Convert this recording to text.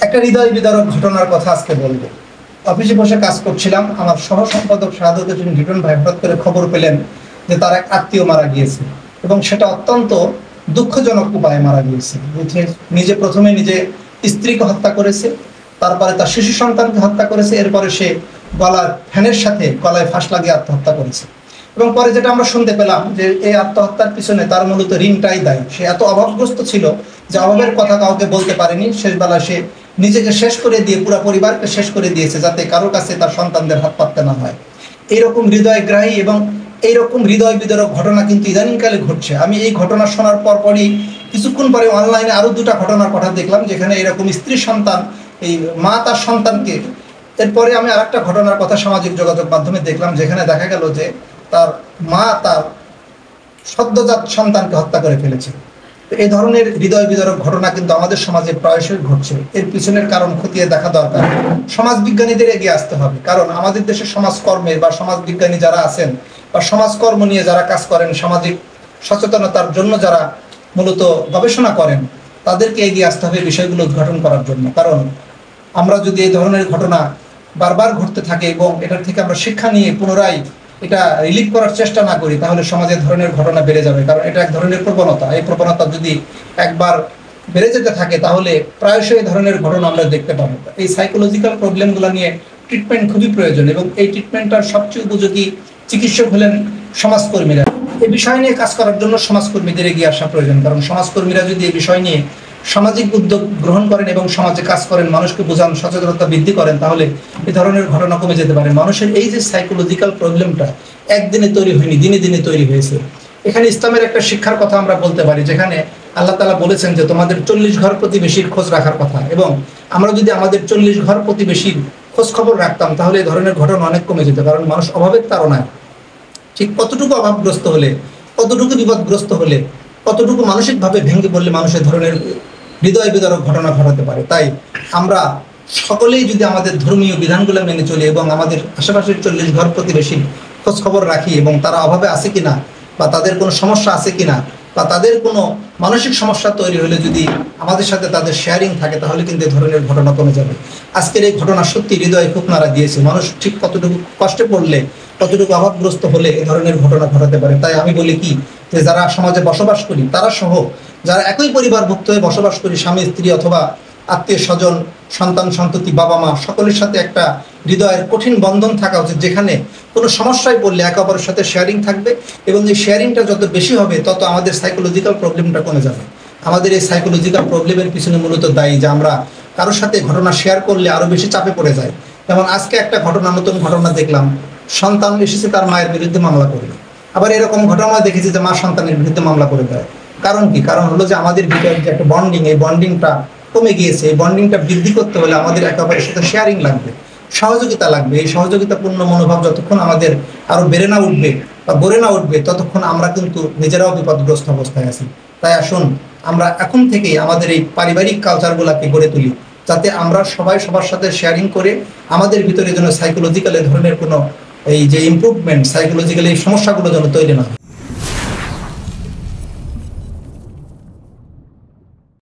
একটা হৃদয় বিদারক ঘটনার কথা আজকে বলবো। অফিসে বসে কাজ করছিলাম, আমার সহ সম্পাদক শাহাদত হোসেন লিটন ভাই হঠাৎ করে খবর পেলেন যে তার এক আত্মীয় মারা গিয়েছে এবং সেটা অত্যন্ত দুঃখজনক উপায়ে মারা গিয়েছে। নিজে প্রথমে নিজে স্ত্রীকে হত্যা করেছে, তারপরে তার শিশু সন্তানকে হত্যা করেছে, এরপরে সে গলার ফ্যানের সাথে গলায় ফাঁস লাগিয়ে আত্মহত্যা করেছে। এবং পরে যেটা আমরা শুনতে পেলাম যে এই আত্মহত্যার পিছনে তার মূলত ঋণটাই দায়ী। সে এত অভাবগ্রস্ত ছিল যে অভাবের কথা কাউকে বলতে পারেনি, শেষ বেলা সে নিজেকে শেষ করে দিয়ে পুরো পরিবারকে শেষ করে দিয়েছে যাতে কারোর কাছে তার সন্তানদের হাত পাততে না হয়। এইরকম হৃদয়গ্রাহী এবং এইরকম হৃদয় বিদারক ঘটনা কিন্তু ইদানিংকালে ঘটছে। আমি এই ঘটনা শোনার পরপরই কিছুক্ষণ পরে অনলাইনে আরো দুটা ঘটনার কথা দেখলাম যেখানে এরকম স্ত্রী সন্তান, এই মা তার সন্তানকে, এরপরে আমি আরেকটা ঘটনার কথা সামাজিক যোগাযোগ মাধ্যমে দেখলাম যেখানে দেখা গেল যে তার মা তার সদ্যজাত সন্তানকে হত্যা করে ফেলেছে। এই ধরনের হৃদয় বিদারক ঘটনা কিন্তু আমাদের সমাজে প্রায়শই ঘটছে। এর পিছনের কারণ খতিয়ে দেখা দরকার। সমাজ বিজ্ঞানীদের এগিয়ে আসতে হবে, কারণ আমাদের দেশে সমাজকর্মের বা সমাজ বিজ্ঞানী যারা আছেন বা সমাজকর্ম নিয়ে যারা কাজ করেন, সামাজিক সচেতনতার জন্য যারা মূলত গবেষণা করেন, তাদেরকে এগিয়ে আসতে হবে বিষয়গুলো উদ্ঘাটন করার জন্য। কারণ আমরা যদি এই ধরনের ঘটনা বারবার ঘটতে থাকে এবং এটার থেকে আমরা শিক্ষা নিয়ে পুনরায় এটা রিলিভ করার চেষ্টা না করি, তাহলে সমাজে ধরনের ঘটনা বেড়ে যাবে। কারণ এটা এক ধরনের প্রবণতা। এই প্রবণতা যদি একবার বেড়ে যেতে থাকে তাহলে প্রায়শই এই ধরনের ঘটনা আমরা দেখতে পাবো। এই সাইকোলজিক্যাল প্রবলেমগুলো নিয়ে ট্রিটমেন্ট খুবই প্রয়োজন এবং এই ট্রিটমেন্টটার সবচেয়ে উপযোগী চিকিৎসক হলেন সমাজকর্মীরা। এই বিষয় নিয়ে কাজ করার জন্য সমাজকর্মীদের এগিয়ে আসা প্রয়োজন। কারণ সমাজকর্মীরা যদি এই বিষয় নিয়ে সামাজিক উদ্যোগ গ্রহণ করেন এবং সমাজে কাজ করেন, মানুষকে বোঝান, সচেতনতা বৃদ্ধি করেন, তাহলে এই ধরনের ঘটনা কমে যেতে পারে। মানুষের এই যে সাইকোলজিক্যাল প্রবলেমটা একদিনে তৈরি হয়নি, দিনে দিনে তৈরি হয়েছে। এখানে ইসলামের একটা শিক্ষার কথা আমরা বলতে পারি, যেখানে আল্লাহ তাআলা বলেছেন যে তোমাদের 40 ঘর প্রতিবেশীর খোঁজ রাখার কথা। এবং আমরা যদি আমাদের 40 ঘর প্রতিবেশীর খোঁজ খবর রাখতাম তাহলে এই ধরনের ঘটনা অনেক কমে যেত। কারণ মানুষ অভাবের তাড়নায় ঠিক কতটুকু অভাবগ্রস্ত হলে, কতটুকু বিপদগ্রস্ত হলে, কতটুকু মানসিকভাবে ভেঙে পড়লে মানুষের ধরনের হৃদয় বিদারক ঘটনা ঘটাতে পারে। তাই আমরা সকলেই যদি আমাদের ধর্মীয় বিধানগুলো মেনে চলি এবং আমাদের আশেপাশের 40 ঘর প্রতিবেশীর খোঁজ খবর রাখি এবং তারা অভাবে আছে কিনা বা তাদের কোনো সমস্যা আছে কিনা বা তাদের কোনো মানসিক সমস্যা তৈরি হলে যদি আমাদের সাথে তাদের শেয়ারিং থাকে, তাহলে কিন্তু এই ধরনের ঘটনা কমে যাবে। আজকের এই ঘটনা সত্যি হৃদয়ে খুব নাড়া দিয়েছে। মানুষ ঠিক কতটুকু কষ্টে পড়লে, কতটুকু অভাবগ্রস্ত হলে এই ধরনের ঘটনা ঘটাতে পারে। তাই আমি বলি কি, যে যারা সমাজে বসবাস করি তারা সহ যারা একই পরিবারভুক্ত হয়ে বসবাস করি, স্বামী স্ত্রী অথবা আত্মীয় স্বজন, সন্তান সন্ততি, বাবা মা, সকলের সাথে একটা হৃদয়ের কঠিন বন্ধন থাকা উচিত, যেখানে কোনো সমস্যায় পড়লে একে অপরের সাথে শেয়ারিং থাকবে এবং এই শেয়ারিংটা যত বেশি হবে তত আমাদের সাইকোলজিক্যাল প্রবলেমটা কমে যাবে। আমাদের এই সাইকোলজিক্যাল প্রবলেমের পিছনে মূলত দায়ী যে আমরা কারোর সাথে ঘটনা শেয়ার করলে আরো বেশি চাপে পড়ে যায়। যেমন আজকে একটা ঘটনা, নতুন ঘটনা দেখলাম, সন্তান এসেছে তার মায়ের বিরুদ্ধে মামলা করবে। আবার এরকম ঘটনা দেখেছি যে মা সন্তানের বিরুদ্ধে মামলা করে দেয়। কারণ কি? কারণ হলো যে আমাদের ভিতরে যে একটা বন্ডিং, এই বন্ডিংটা কমে গিয়েছে। এই বন্ডিংটা বৃদ্ধি করতে হলে আমাদের একে অপরের সাথে শেয়ারিং লাগবে, সহযোগিতা লাগবে। এই সহযোগিতাপূর্ণ মনোভাব যতক্ষণ আমাদের আরো বেড়ে না উঠবে বা গড়ে না উঠবে, ততক্ষণ আমরা কিন্তু নিজেরাও বিপদগ্রস্ত অবস্থায় আছি। তাই আসুন আমরা এখন থেকেই আমাদের এই পারিবারিক কালচারগুলোকে গড়ে তুলি, যাতে আমরা সবাই সবার সাথে শেয়ারিং করে আমাদের ভিতরে যেন সাইকোলজিক্যাল ধরনের কোনো এই যে ইমপ্রুভমেন্ট, সাইকোলজিক্যাল এই সমস্যাগুলো যেন তৈরি না হয়।